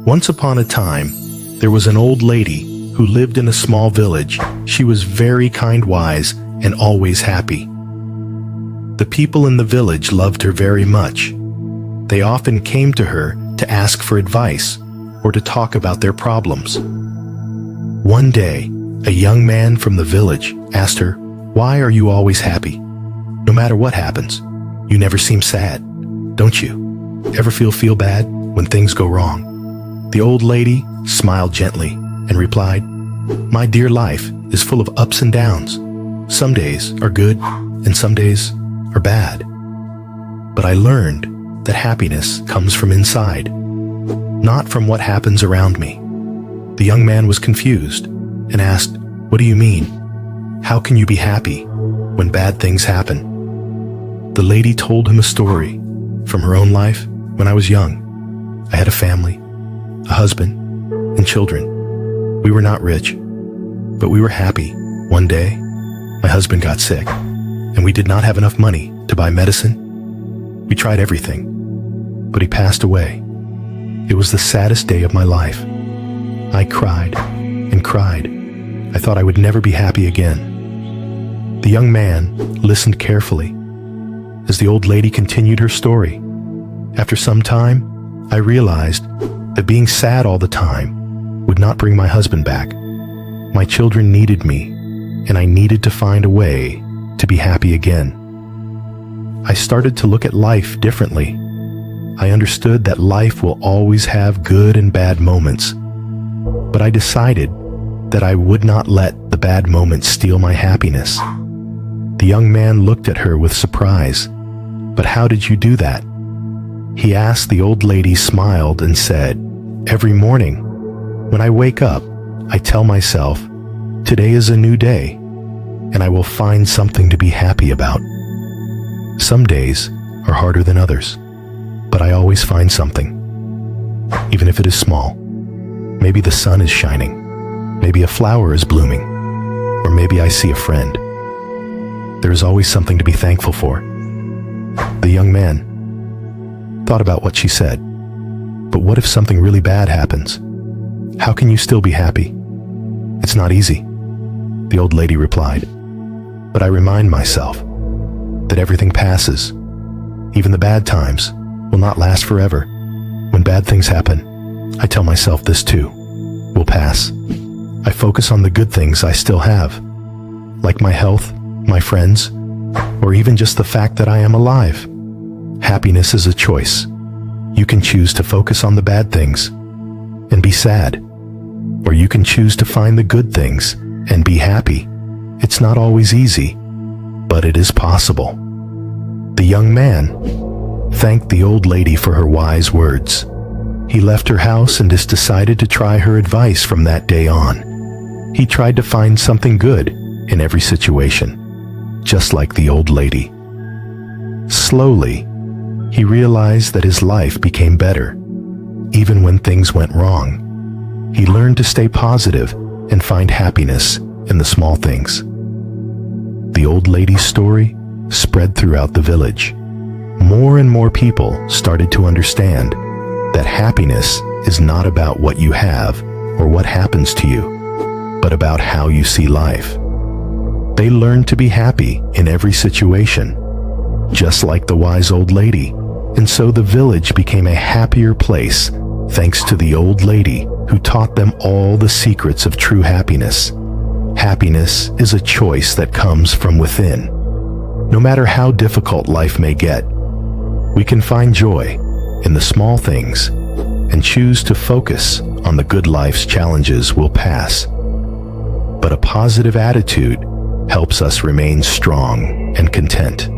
Once upon a time, there was an old lady who lived in a small village. She was very kind, wise, and always happy. The people in the village loved her very much. They often came to her to ask for advice or to talk about their problems. One day, a young man from the village asked her, "Why are you always happy? No matter what happens, you never seem sad, don't you? Ever feel bad when things go wrong?" The old lady smiled gently and replied, "My dear, life is full of ups and downs. Some days are good and some days are bad. But I learned that happiness comes from inside, not from what happens around me." The young man was confused and asked, "What do you mean? How can you be happy when bad things happen?" The lady told him a story from her own life. "When I was young, I had a family, a husband, and children. We were not rich, but we were happy. One day, my husband got sick, and we did not have enough money to buy medicine. We tried everything, but he passed away. It was the saddest day of my life. I cried and cried. I thought I would never be happy again." The young man listened carefully as the old lady continued her story. "After some time, I realized that being sad all the time would not bring my husband back. My children needed me, and I needed to find a way to be happy again. I started to look at life differently. I understood that life will always have good and bad moments, but I decided that I would not let the bad moments steal my happiness." The young man looked at her with surprise. "But how did you do that?" He asked. The old lady smiled and said, "Every morning, when I wake up, I tell myself, today is a new day, and I will find something to be happy about. Some days are harder than others, but I always find something, even if it is small. Maybe the sun is shining, maybe a flower is blooming, or maybe I see a friend. There is always something to be thankful for." The young man thought about what she said. "But what if something really bad happens? How can you still be happy?" "It's not easy," the old lady replied. "But I remind myself that everything passes. Even the bad times will not last forever. When bad things happen, I tell myself this too will pass. I focus on the good things I still have, like my health, my friends, or even just the fact that I am alive. Happiness is a choice. You can choose to focus on the bad things and be sad, or you can choose to find the good things and be happy. It's not always easy, but it is possible." The young man thanked the old lady for her wise words. He left her house and just decided to try her advice from that day on. He tried to find something good in every situation, just like the old lady. Slowly, he realized that his life became better. Even when things went wrong, he learned to stay positive and find happiness in the small things. The old lady's story spread throughout the village. More and more people started to understand that happiness is not about what you have or what happens to you, but about how you see life. They learned to be happy in every situation, just like the wise old lady, and so the village became a happier place thanks to the old lady who taught them all the secrets of true happiness. Happiness is a choice that comes from within. No matter how difficult life may get, we can find joy in the small things and choose to focus on the good. Life's challenges will pass, but a positive attitude helps us remain strong and content.